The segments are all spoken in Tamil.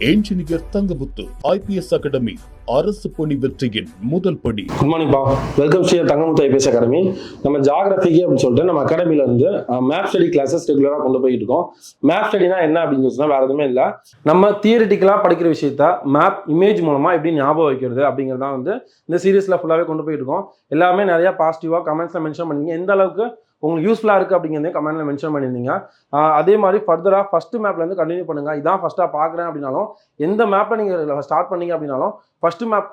என்ஜினியர் தங்கமுத்து ஐபிஎஸ் அகாடமி அரசு பணி வெற்றியின் முதல் படி. குட் மார்னிங் பா, welcome Sri Thangamuthu IPS academy. நம்ம ஜாகிரபிக்கு அப்படின்னு சொல்லிட்டு நம்ம அகாடமில இருந்து மேப் ஸ்டடி கிளாஸஸ் ரெகுலராக கொண்டு போயிட்டு இருக்கோம். மேப் ஸ்டடினா என்ன அப்படின்னு சொன்னா வேற எதுவுமே இல்லை, நம்ம தியரிட்டிக்கலா படிக்கிற விஷயத்த மேப் இமேஜ் மூலமா எப்படி ஞாபகம் வைக்கிறது அப்படிங்கிறதான் இந்த சீரீஸ்ல ஃபுல்லாவே கொண்டு போயிட்டு இருக்கோம். எல்லாமே நிறைய பாசிட்டிவா கமெண்ட்ஸ்ல மென்ஷன் பண்ணீங்க, எந்த அளவுக்கு உங்களுக்கு யூஸ்ஃபுல்லாக இருக்குது அப்படிங்கிறதே கமெண்ட்ல மென்ஷன் பண்ணியிருந்தீங்க. அதே மாதிரி ஃபர்தராக ஃபர்ஸ்ட் மேப்லேருந்து கண்டினியூ பண்ணுங்கள். இதான் ஃபஸ்ட்டாக பார்க்குறேன் அப்படின்னாலும், எந்த மேப்பை நீங்கள் ஸ்டார்ட் பண்ணீங்க அப்படின்னாலும் ஃபர்ஸ்ட் மேப்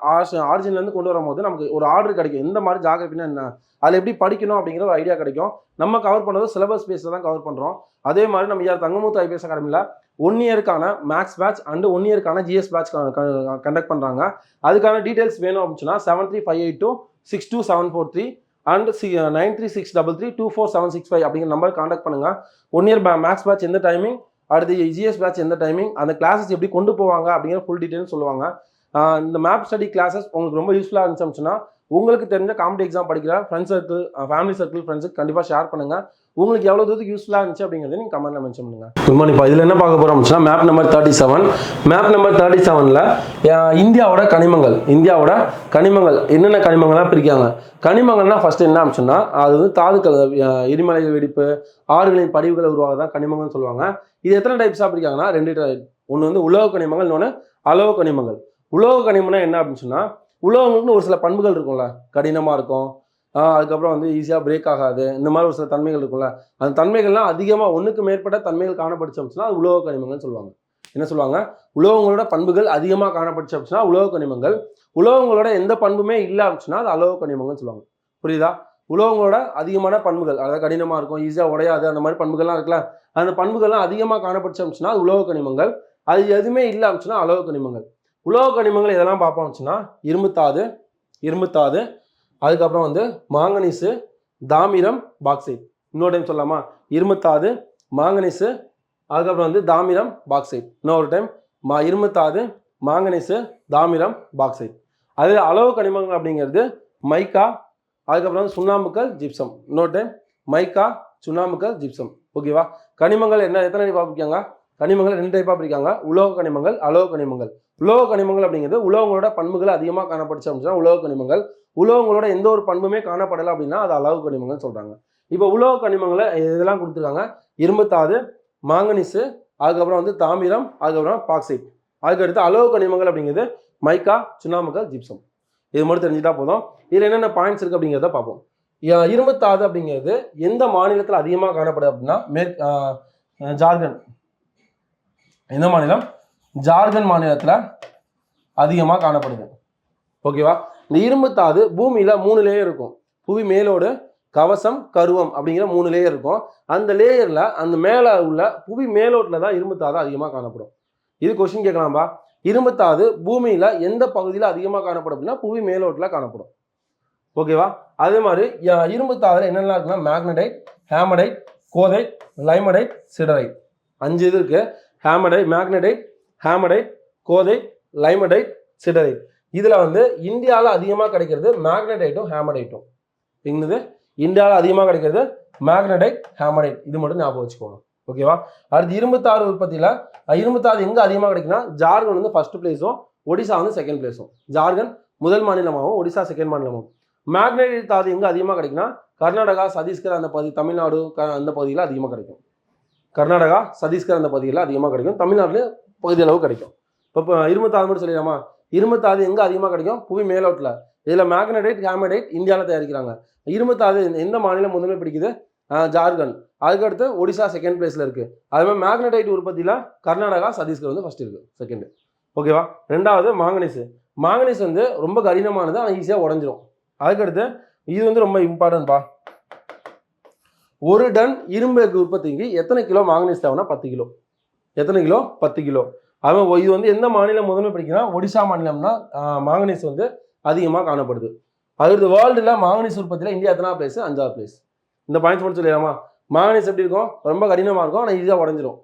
ஆரிஜின்லேருந்து கொண்டு வரும்போது நமக்கு ஒரு ஆர்டர் கிடைக்கும். எந்த மாதிரி ஜாகிரபினா என்ன, அதில் எப்படி படிக்கணும் அப்படிங்கிற ஒரு ஐடியா கிடைக்கும். நம்ம கவர் பண்ணுறது சிலபஸ் பேஸில் தான் கவர் பண்ணுறோம். அதே மாதிரி நம்ம தங்கமுத்து ஐபிஎஸ் அகாடமியில் 1 இயருக்கான மேக்ஸ் பேட்ச் அண்ட் 1 இயருக்கான ஜிஎஸ் பேட்ச் கண்டக்ட் பண்ணுறாங்க. அதுக்கான டீட்டெயில்ஸ் வேணும் அப்படின்னா 7358262743 அண்ட் 9363324765 அப்படிங்கிற நம்பர் கான்டாக்ட் பண்ணுங்க. 1 இயர் மேக்ஸ் பேட்ச் எந்த டைமிங், அடுத்து ஜிஎஸ் பேட்ச் எந்த டைமிங், அந்த கிளாஸஸ் எப்படி கொண்டு போவாங்க அப்படிங்கிற ஃபுல் டீட்டெயில் சொல்லுவாங்க. இந்த மேப் ஸ்டடி கிளாஸஸ் உங்களுக்கு ரொம்ப யூஸ்ஃபுல்லாக இருந்துச்சுன்னா உங்களுக்கு தெரிஞ்ச காம்படி எக்ஸாம் படிக்கிற ஃப்ரெண்ட்ஸ் சர்க்கிள், ஃபேமிலி சர்க்கிள், ஃப்ரெண்ட்ஸுக்கு கண்டிப்பாக ஷேர் பண்ணுங்க. உங்களுக்கு எவ்வளோ தூரத்துக்கு யூஸ்ஃபுல்லாக இருந்துச்சு அப்படிங்கிறத நீங்கள் கமெண்ட்ல மென்ஷன் பண்ணுங்க. Good morning. இதில் என்ன பார்க்க போகிறோம் அப்படின்னா மேப் நம்பர் 37. மேப் நம்பர் 37ல இந்தியாவோட கனிமங்கள் என்னென்ன கனிமங்கள்லாம் பிரிக்காங்க. கனிமங்கள்னா ஃபர்ஸ்ட் என்ன அப்படின்னா அது தாதுக்கள், எரிமலை வெடிப்பு, ஆறுகளின் படிவுகளை உருவாகதான் கனிமங்கள்னு சொல்லுவாங்க. இது எத்தனை டைப்ஸாக பிரிக்காங்கன்னா 2 டைப். ஒன்று உலோக கனிமங்கள், இன்னொன்று அலோக கனிமங்கள். உலோக கனிமம்னா என்ன அப்படின்னு சொன்னால் உலோகங்களுக்குன்னு ஒரு சில பண்புகள் இருக்கும்ல, கடினமாக இருக்கும், அதுக்கப்புறம் ஈஸியாக பிரேக் ஆகாது, இந்த மாதிரி ஒரு சில தன்மைகள் இருக்கும்ல. அந்த தன்மைகள்லாம் அதிகமாக ஒன்றுக்கு மேற்பட்ட தன்மைகள் காணப்படுச்சு அப்படின்னா அது உலோக கனிமங்கள்னு சொல்லுவாங்க. என்ன சொல்லுவாங்க, உலோகங்களோட பண்புகள் அதிகமாக காணப்படுச்சு அப்படின்னா உலோக கனிமங்கள். உலோகங்களோட எந்த பண்புமே இல்லை அப்படின்னா அது அலோக கனிமங்கள்னு சொல்லுவாங்க. புரியுதா? உலோகங்களோட அதிகமான பண்புகள், அதாவது கடினமாக இருக்கும், ஈஸியாக உடையாது, அந்த மாதிரி பண்புகள்லாம் இருக்குல்ல, அந்த பண்புகள்லாம் அதிகமாக காணப்படுச்சு அப்படின்னா அது உலோக கனிமங்கள். அது எதுவுமே இல்லை அப்படின்னா அலோக கனிமங்கள். உலோக கனிமங்கள் இதெல்லாம் பார்ப்போம் அப்படின்னா இரும்புத்தாது, அதுக்கப்புறம் மாங்கனீஸு, தாமிரம், பாக்சைட். இன்னொரு டைம் சொல்லலாமா, இரும்புத்தாது, மாங்கனீஸு, அதுக்கப்புறம் தாமிரம், பாக்சைட். இன்னொரு டைம் இரும்புத்தாது, மாங்கனீஸு, தாமிரம், பாக்சைட். அது அலோக கனிமங்கள் அப்படிங்கிறது மைக்கா, அதுக்கப்புறம் சுண்ணாம்புக்கல், ஜிப்சம். இன்னொரு டைம் மைக்கா, சுண்ணாம்புக்கல், ஜிப்சம். ஓகேவா? கனிமங்கள் எத்தனை டைப்பாக பிரிக்காங்க? கனிமங்கள் 2 டைப்பாக பிரிக்காங்க, உலோக கனிமங்கள், அலோக கனிமங்கள். உலோக கனிமங்கள் அப்படிங்கிறது உலோகங்களோட பண்புகள் அதிகமாக காணப்படுச்சு அப்படின்னா உலோக கனிமங்கள். உலோகங்களோட எந்த ஒரு பண்புமே காணப்படலை அப்படின்னா அது அலோக கனிமங்கள் சொல்றாங்க. இப்போ உலோக கனிமங்களை இதெல்லாம் கொடுத்துருக்காங்க, இரும்புத்தாது, மாங்கனீஸு, அதுக்கப்புறம் தாமிரம், அதுக்கப்புறம் பாக்சைட். அதுக்கடுத்து அலோக கனிமங்கள் அப்படிங்கிறது மைக்கா, சுண்ணாம்புக்கல், ஜிப்சம். இது மட்டும் தெரிஞ்சுட்டா போதும். இதில் என்னென்ன பாயிண்ட்ஸ் இருக்கு அப்படிங்கிறத பார்ப்போம். இரும்புத்தாது அப்படிங்கிறது எந்த மாநிலத்தில் அதிகமாக காணப்படுது அப்படின்னா ஜார்க்கண்ட். எந்த மாநிலம்? ஜார்க்கண்ட் மாநிலத்தில் அதிகமாக காணப்படுது. ஓகேவா? இந்த இரும்புத்தாது பூமியில் 3 லேயர் இருக்கும். புவி மேலோடு, கவசம், கருவம் அப்படிங்கிற 3 லேயர் இருக்கும். அந்த லேயரில் அந்த மேலே உள்ள புவி மேலோட்டில் தான் இரும்புத்தாது அதிகமாக காணப்படும். இது கொஸ்டின் கேட்கலாம்பா. இரும்புத்தாது பூமியில் எந்த பகுதியில் அதிகமாக காணப்படும் அப்படின்னா புவி மேலோட்டில் காணப்படும். ஓகேவா? அதே மாதிரி இரும்புத்தாதுல என்னெல்லாம் இருக்குன்னா magnetite, hematite, goethite, limonite, siderite. 5 இது இருக்கு. Magnetite, hematite, goethite, limonite, siderite. இதில் இந்தியாவில் அதிகமாக கிடைக்கிறது மேக்னடைட்டும் ஹேமடைட்டும். இந்தியாவில் அதிகமாக கிடைக்கிறது மேக்னடைட், ஹேமடைட். இது மட்டும் ஞாபகம் வச்சுக்கோங்க. ஓகேவா? அடுத்து இரும்புத்தாது உற்பத்தியில் இரும்புத்தாது எங்கே அதிகமாக கிடைக்குன்னா ஜார்க்கண்ட் ஃபர்ஸ்ட் பிளேஸும், ஒடிசா செகண்ட் பிளேஸும். ஜார்க்கண்ட் முதல் மாநிலமாகவும், ஒடிசா செகண்ட் மாநிலமாகவும். மேக்னடைட் தாது எங்கே அதிகமாக கிடைக்குன்னா கர்நாடகா, சத்தீஸ்கர் அந்த பகுதி, தமிழ்நாடு அந்த பகுதியில் அதிகமாக கிடைக்கும். கர்நாடகா, சத்தீஸ்கர் அந்த பகுதியில் அதிகமாக கிடைக்கும். தமிழ்நாட்டில் பகுதி அளவு கிடைக்கும். இப்போ இரும்புத்தாது மட்டும் சொல்லிடலாமா? இரும்புத்தாது எங்கே அதிகமாக கிடைக்கும்? புவி மேலோட்டில். இதில் மேக்னடைட், ஹேமடைட் இந்தியாவில் தயாரிக்கிறாங்க. இரும்புத்தாது எந்த மாநிலம் முதன்மை பிடிக்குது? ஜார்க்கண்ட். அதுக்கடுத்து ஒடிசா செகண்ட் பிளேஸில் இருக்குது. அது மாதிரி மேக்னடைட் உற்பத்தியில் கர்நாடகா, சத்தீஸ்கர் ஃபர்ஸ்ட் இருக்குது, செகண்டு. ஓகேவா? ரெண்டாவது மாங்கனீஸ். மாங்கனீஸ் ரொம்ப கடினமானது, ஆனால் ஈஸியாக உடஞ்சிரும். அதுக்கடுத்து இது ரொம்ப இம்பார்ட்டன்ட்பா. 1 டன் இரும்பு உற்பத்திக்கு எத்தனை கிலோ மாங்கனீஸ் தேவைன்னா 10 கிலோ. எத்தனை கிலோ? 10 கிலோ. அது இது எந்த மாநிலம் முதன்மை பிடிக்குன்னா ஒடிசா மாநிலம் தான் மாங்கனீஸ் அதிகமாக காணப்படுது. அதுக்கு வேர்ல்டில் மாங்கனீஸ் உற்பத்தியில் இந்தியா எத்தனாவது பிளேஸ்? 5வது பிளேஸ். இந்த பாயிண்ட்ஸ் மட்டும் சொல்லிடலாமா? மாங்கனீஸ் எப்படி இருக்கும்? ரொம்ப கடினமாக இருக்கும், ஆனால் ஈஸியாக உடஞ்சிரும்.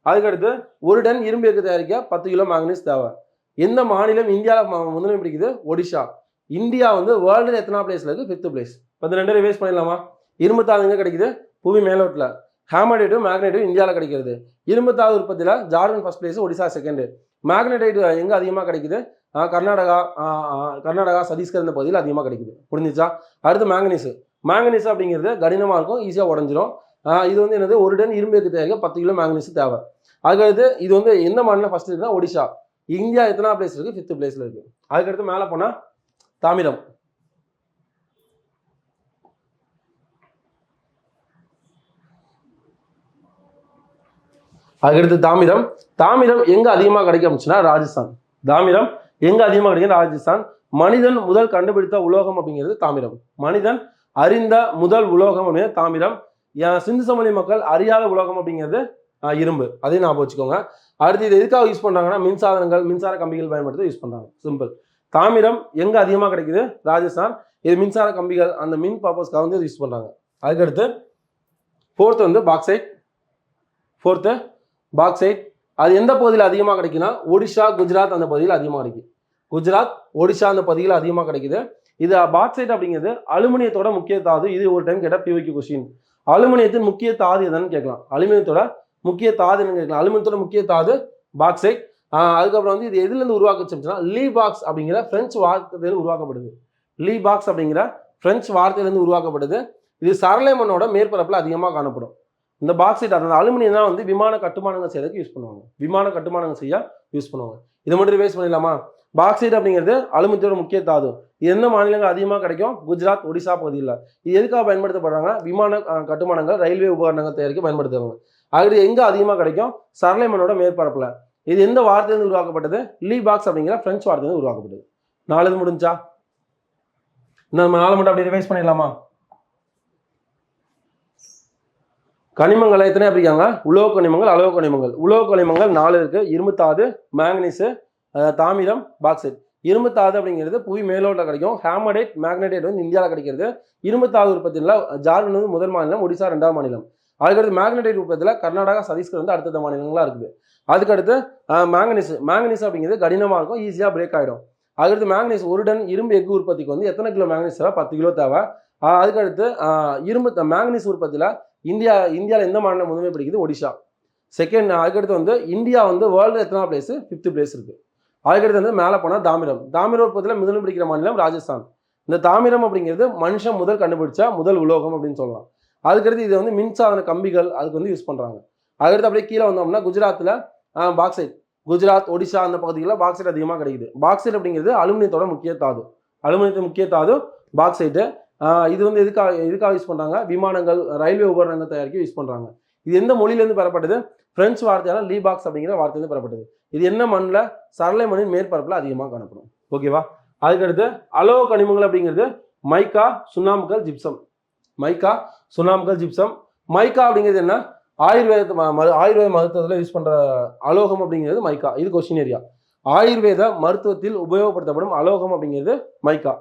அதுக்கடுத்து 1 டன் இரும்பு தயாரிக்க 10 கிலோ மாங்கனீஸ் தேவை. எந்த மாநிலம் இந்தியாவில் முதன்மை பிடிக்குது? ஒடிஷா. இந்தியா வேர்ல்டில் எத்தனாவது பிளேஸில் இருக்குது? 5th place. 12 ரிவைஸ் பண்ணிடலாமா? இரும்புத்தாது எங்கே கிடைக்குது? புவி மேலோட்டில். ஹேமடைட்டும் மேக்னடைட்டும் இந்தியாவில் கிடைக்கிறது. இரும்புத்தாது உற்பத்தியில் Jharkhand first place, Odisha second. Magnetite எங்கே அதிகமாக கிடைக்குது? கர்நாடகா சத்தீஸ்கர் இந்த பகுதியில் அதிகமாக கிடைக்குது. புரிஞ்சிச்சா? அடுத்து மேங்கனீஸ் அப்படிங்கிறது கடினமாக இருக்கும், ஈஸியாக உடஞ்சிரும். இது வந்து என்னது, ஒரு டன் இரும்பு எக்கு தயாரிக்க 10 கிலோ மேங்கனீஸ் தேவை. அதுக்கடுத்து இது வந்து எந்த மாநிலம் ஃபர்ஸ்ட் இருக்குன்னா ஒடிஷா. இந்தியா எத்தனா பிளேஸ் இருக்குது? 5th பிளேஸில் இருக்குது. அதுக்கடுத்து மேலே போனால் தாமிரம். அதுக்கடுத்து தாமிரம் எங்கே அதிகமாக கிடைக்கும் அப்படின்னா ராஜஸ்தான். தாமிரம் எங்கே அதிகமாக கிடைக்கும்? ராஜஸ்தான். மனிதன் முதல் கண்டுபிடித்த உலோகம் அப்படிங்கிறது தாமிரம். மனிதன் அறிந்த முதல் உலோகம் அப்படிங்கிறது தாமிரம். சிந்து சமவெளி மக்கள் அறியாத உலோகம் அப்படிங்கிறது இரும்பு. அதையும் ஞாபகம் வச்சுக்கோங்க. அடுத்து இது எதுக்காக யூஸ் பண்ணுறாங்கன்னா மின்சார கம்பிகள் பயன்படுத்த யூஸ் பண்ணுறாங்க. சிம்பிள். தாமிரம் எங்கே அதிகமாக கிடைக்குது? ராஜஸ்தான். இது மின்சார கம்பிகள் அந்த மின் பர்பஸ்க்காக வந்து யூஸ் பண்ணுறாங்க. அதுக்கடுத்து ஃபோர்த்து வந்து பாக்சைட். அது எந்த பகுதியில் அதிகமாக கிடைக்குன்னா ஒடிஷா, குஜராத் அந்த பகுதியில் அதிகமாக கிடைக்கும். குஜராத், ஒடிஷா அந்த பகுதியில் அதிகமாக கிடைக்குது. இது பாக்சைட் அப்படிங்கிறது அலுமினியத்தோட முக்கிய தாது. இது ஒரு டைம் கேட்டால் பிவிக்யூ கொஸ்டின். அலுமினியத்தின் முக்கிய தாது எதுன்னு கேட்கலாம். அலுமினியத்தோட முக்கிய தாது என்னன்னு கேட்கலாம். அலுமினியத்தோட முக்கிய தாது பாக்சைட். அதுக்கப்புறம் வந்து இது எதுலேருந்து உருவாக்குச்சுன்னா லீ பாக்ஸ் அப்படிங்கிற பிரெஞ்சு வார்த்தையிலிருந்து உருவாக்கப்படுது. லீ பாக்ஸ் அப்படிங்கிற பிரெஞ்சு வார்த்தையிலிருந்து உருவாக்கப்படுது. இது சரளை மண்ணோட மேற்பரப்பில் அதிகமாக காணப்படும். இந்த பாக்சைட் அந்த அலுமினியம் தான் வந்து விமான கட்டுமானங்கள் செய்யறதுக்கு யூஸ் பண்ணுவாங்க. விமான கட்டுமானங்கள் செய்ய யூஸ் பண்ணுவாங்க. இதை மட்டும் ரிவைஸ் பண்ணிடலாமா? பாக்சைட் அப்படிங்கிறது அலுமினியத்தோட முக்கிய தாது. இது எந்த மாநிலங்கள் அதிகமாக கிடைக்கும்? குஜராத், ஒடிசா பகுதியில். இது எதுக்காக பயன்படுத்தப்படுறாங்க? விமான கட்டுமானங்கள், ரயில்வே உபகரணங்கள் தயாரிக்க பயன்படுத்துவாங்க. அது எங்கே அதிகமாக கிடைக்கும்? சரளை மண்ணோட மேற்பரப்பில். இது எந்த வார்த்தையிலிருந்து உருவாக்கப்பட்டது? லீ பாக்ஸ் அப்படிங்கிற பிரெஞ்சு வார்த்தையிலிருந்து உருவாக்கப்பட்டது. 4 முடிஞ்சா? நம்ம 4 மட்டும் அப்படி ரிவைஸ் பண்ணிடலாமா? கனிமங்கள் எத்தனை அப்படிங்காங்க? உலோக கனிமங்கள், அலோக கனிமங்கள். உலோக கனிமங்கள் 4 இருக்கு. இரும்புத்தாது, மேங்கனீஸு, தாமிரம், பாக்சைட். இரும்புத்தாது அப்படிங்கிறது புவி மேலோட்டில் கிடைக்கும். ஹேமடைட், மேக்னடைட் வந்து இந்தியாவில் கிடைக்கிறது. இரும்புத்தாது உற்பத்தியில் ஜார்க்கண்ட் வந்து முதல் மாநிலம், ஒடிசா 2ஆம் மாநிலம். அதுக்கடுத்து மேக்னடைட் உற்பத்தியில் கர்நாடகா, சத்தீஸ்கர் வந்து அடுத்த மாநிலங்களாக இருக்குது. அதுக்கடுத்து மேங்கனீஸ் அப்படிங்கிறது கடினமாக இருக்கும், ஈஸியாக பிரேக் ஆகிடும். அதுக்கடுத்து மேங்கனீஸ் ஒரு டன் இரும்பு எஃகு உற்பத்திக்கு வந்து எத்தனை கிலோ மேங்கனீஸ் தேவை? 10 கிலோ தேவை. அதுக்கடுத்து மேங்கனீஸ் உற்பத்தியில் இந்தியாவில் எந்த மாநிலம் முதன்மை பிடிக்குது? ஒடிஷா. செகண்ட். அதுக்கடுத்து வந்து இந்தியா வந்து வேர்ல்டு எத்தனை பிளேஸ்? 5th பிளேஸ் இருக்கு. அதுக்கடுத்து வந்து மேலே போனால் தாமிரம் உற்பத்தியில் முதன்மை பிடிக்கிற மாநிலம் ராஜஸ்தான். இந்த தாமிரம் அப்படிங்கிறது மனுஷன் முதல் கண்டுபிடிச்ச முதல் உலோகம் அப்படின்னு சொல்லலாம். அதுக்கடுத்து இது வந்து மின்சாதன கம்பிகள் அதுக்கு வந்து யூஸ் பண்ணுறாங்க. அதுக்கடுத்து அப்படியே கீழே வந்தோம்னா குஜராத்தில் பாக்சைட். குஜராத், ஒடிஷா அந்த பகுதிகளில் பாக்சைட் அதிகமாக கிடைக்குது. பாக்சைட் அப்படிங்கிறது அலுமினியத்தோட முக்கிய தாது. அலுமினியத்தின் முக்கிய தாது பாக்சைட்டு. இது வந்து எதுக்காக யூஸ் பண்ணுறாங்க? விமானங்கள், ரயில்வே உபகரணங்கள் தயாரிக்க யூஸ் பண்ணுறாங்க. இது எந்த மொழியிலேருந்து பெறப்பட்டது? பிரெஞ்சு வார்த்தையான லீ பாக்ஸ் அப்படிங்கிற வார்த்தையிலேருந்து பெறப்பட்டது. இது என்ன மண்ணில்? சரளை மண்ணின் மேற்பரப்பில் அதிகமாக காணப்படும். ஓகேவா? அதுக்கடுத்து அலோக கனிமங்கள் அப்படிங்கிறது மைக்கா, சுண்ணாம்புக்கல், ஜிப்சம். மைக்கா அப்படிங்கிறது என்ன? ஆயுர்வேத மருத்துவத்தில் யூஸ் பண்ணுற அலோகம் அப்படிங்கிறது மைக்கா. இது கொஸ்டின் ஏரியா. ஆயுர்வேத மருத்துவத்தில் உபயோகப்படுத்தப்படும் அலோகம் அப்படிங்கிறது மைக்கா.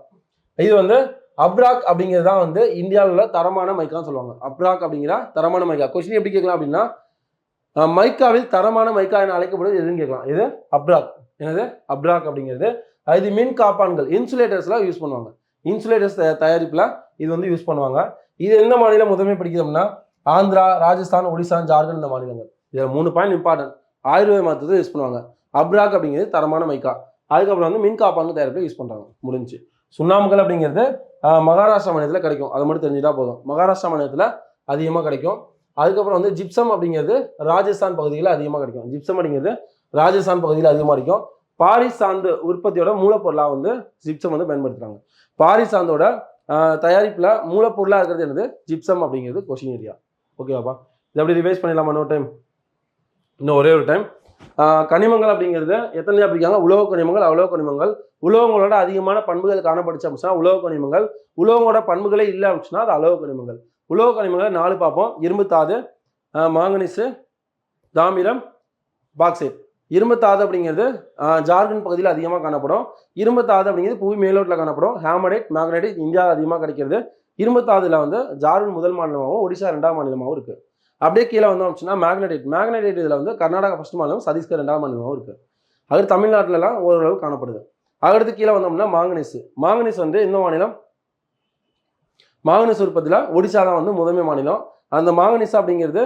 இது வந்து அப்ராக் அப்படிங்கிறது தான் வந்து இந்தியாவில் உள்ள தரமான மைக்கான்னு சொல்லுவாங்க. அப்ராக் அப்படிங்கிற தரமான மைக்கா. கொஸ்டின் எப்படி கேட்கலாம் அப்படின்னா, மைக்காவில் தரமான மைக்கா என அழைக்கப்படுவது எதுன்னு கேட்கலாம். இது அப்ராக். என்னது? அப்ராக் அப்படிங்கிறது. இது மின் காப்பான்கள், இன்சுலேட்டர்ஸ்லாம் யூஸ் பண்ணுவாங்க. இன்சுலேட்டர்ஸ் தயாரிப்பில் இது வந்து யூஸ் பண்ணுவாங்க. இது எந்த மாநிலம் முதன்மை பிடிக்குதுன்னா ஆந்திரா, ராஜஸ்தான், ஒடிசா, ஜார்க்கண்ட் இந்த மாநிலங்கள். இதில் 3 பாயிண்ட் இம்பார்ட்டன்ட். ஆயுர்வேத மருத்துவத்தை யூஸ் பண்ணுவாங்க. அப்ராக் அப்படிங்கிறது தரமான மைக்கா. அதுக்கப்புறம் வந்து மின் காப்பான்கள் தயாரிப்பில் யூஸ் பண்ணுறாங்க. முடிஞ்சு. சுண்ணாம்புகள் அப்படிங்கிறது மகாராஷ்டிரா மாநிலத்தில் கிடைக்கும். அதை மட்டும் தெரிஞ்சுட்டா போதும். மகாராஷ்டிரா மாநிலத்தில் அதிகமாக கிடைக்கும். அதுக்கப்புறம் வந்து ஜிப்சம் அப்படிங்கிறது ராஜஸ்தான் பகுதியில் அதிகமாக கிடைக்கும். ஜிப்சம் அப்படிங்கிறது ராஜஸ்தான் பகுதியில் அதிகமாக கிடைக்கும். பாரிஸ் சாந்து உற்பத்தியோட மூலப்பொருளாக வந்து ஜிப்சம் வந்து பயன்படுத்துகிறாங்க. பாரிஸ் சாந்தோட தயாரிப்பில் மூலப்பொருளாக இருக்கிறது என்னது? ஜிப்சம் அப்படிங்கிறது கொஸ்டின் ஏரியா. ஓகேவாப்பா? இதை அப்படி ரிவைஸ் பண்ணிடலாமா? இன்னும் ஒரே ஒரு டைம். கனிமங்கள் அப்படிங்கிறது எத்தனை பிடிக்காங்க? உலோக கனிமங்கள், அலோக கனிமங்கள். உலோகங்களோட அதிகமான பண்புகள் காணப்படுச்சு அப்படின்னா உலோக கனிமங்கள். உலோகங்களோட பண்புகளே இல்லை அப்படின்னா அது அலோக கனிமங்கள். உலோக கனிமங்களை 4 பார்ப்போம். இரும்புத்தாது, மாங்கனீஸு, தாமிரம், பாக்சைட். இரும்புத்தாது அப்படிங்கிறது ஜார்க்கண்ட் பகுதியில் அதிகமாக காணப்படும். இரும்புத்தாது அப்படிங்கிறது புவி மேலோட்டில் காணப்படும். ஹேமடைட், மேக்னடைட் இந்தியாவில் அதிகமாக கிடைக்கிறது. இரும்புத்தாதுல வந்து ஜார்க்கண்ட் முதல் மாநிலமாகவும் ஒடிசா 2ஆம் மாநிலமாகவும் இருக்குது. அப்படியே கீழே வந்தோம் அப்படின்னா மேக்னடைட் இதில் வந்து கர்நாடகா ஃபர்ஸ்ட் மாநிலம், சத்தீஸ்கர் 2ஆம் மாநிலமாகவும் இருக்குது. அது தமிழ்நாட்டிலலாம் ஓரளவு காணப்படுது. அடுத்து கீழே வந்தோம்னா மாங்கனீஸ் வந்து இந்த மாநிலம்? மாங்கனீஸ் உற்பத்தியில் ஒடிசா தான் வந்து முதன்மை மாநிலம். அந்த மாங்கனீஸ் அப்படிங்கிறது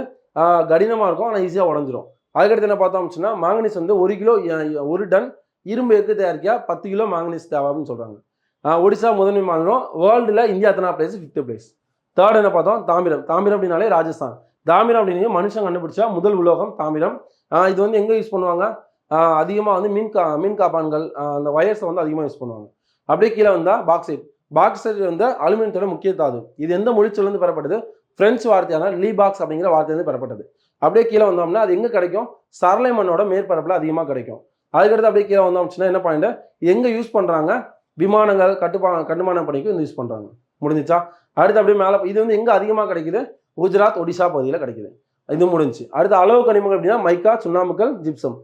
கடினமாக இருக்கும், ஆனால் ஈஸியாக உடஞ்சிரும். அதுக்கடுத்து என்ன பார்த்தோம் அப்படின்னா மாங்கனீஸ் வந்து 1 கிலோ 1 டன் இரும்பு எஃகு தயாரிக்க 10 கிலோ மாங்கனீஸ் தேவை அப்படின்னு சொல்றாங்க. ஒடிசா முதன்மை மாநிலம். வேர்ல்டுல இந்தியா எத்தனை பிளேஸ்? 5th place. தேர்ட் என்ன பார்த்தோம்? தாமிரம். தாமிரம் அப்படின்னாலே ராஜஸ்தான். தாமிரம் அப்படின்னு மனுஷன் கண்டுபிடிச்சா முதல் உலோகம் தாமிரம். இது வந்து எங்க யூஸ் பண்ணுவாங்க? அதிகமாக வந்து மீன் காப்பான்கள் அந்த வயர்ஸை வந்து அதிகமாக யூஸ் பண்ணுவாங்க. அப்படியே கீழே வந்தா பாக்சைட். பாக்சைட் வந்து அலுமினியத்தோட முக்கிய தாது. இது எந்த மொழிச்சொல்லிருந்து பெறப்பட்டது? பிரெஞ்சு வார்த்தையான லீபாக்ஸ் அப்படிங்கிற வார்த்தையிலிருந்து பெறப்பட்டது. அப்படியே கீழே வந்தோம்னா அது எங்க கிடைக்கும்? சரளை மண்ணோட மேற்பரப்புல அதிகமாக கிடைக்கும். அதுக்கடுத்து அப்படியே கீழே வந்தோம் அப்படின்னா என்ன பாயிண்ட்? எங்க யூஸ் பண்றாங்க? விமானங்கள் கட்டுமான பணிக்கு யூஸ் பண்றாங்க. முடிஞ்சிச்சா? அடுத்து அப்படியே மேலே இது வந்து எங்க அதிகமாக கிடைக்குது? குஜராத், ஒடிசா பகுதியில் கிடைக்குது. இது முடிஞ்சு. அடுத்து அளவு கனிமங்கள் அப்படின்னா மைக்கா, சுண்ணாம்புக்கல், ஜிப்சம்.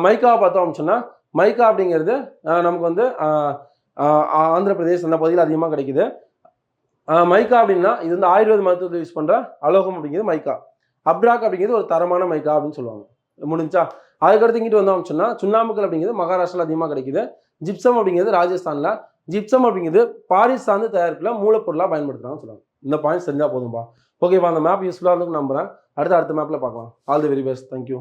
மைக்காவை பார்த்தோம் அப்படின்னா மைக்கா அப்படிங்கிறது நமக்கு வந்து ஆந்திர பிரதேஷ் அந்த பகுதியில் அதிகமாக கிடைக்குது. மைக்கா அப்படின்னா இது வந்து ஆயுர்வேத மருத்துவத்தில் யூஸ் பண்ற அலோகம் அப்படிங்கிறது மைக்கா. அப்ராக் அப்படிங்கிறது ஒரு தரமான மைக்கா அப்படின்னு சொல்லுவாங்க. முடிஞ்சா? அதுக்கடுத்து இங்கிட்டு வந்தோம் அப்படின்னா சுண்ணாம்புக்கல் அப்படிங்கிறது மகாராஷ்டிரால அதிகமாக கிடைக்குது. ஜிப்சம் அப்படிங்கிறது ராஜஸ்தான்ல. ஜிப்சம் அப்படிங்கிறது பாரிஸ் சார்ந்து தயாரிப்புல மூலப்பொருளாக பயன்படுத்துறாங்கன்னு சொல்லுவாங்க. இந்த பாயிண்ட் தெரிஞ்சா போதும்பா. ஓகேப்பா, அந்த மேப் யூஸ்ஃபுல்லாக இருக்குன்னு நம்புறேன். அடுத்த மேப்ல பார்க்கலாம். All the very best. Thank you.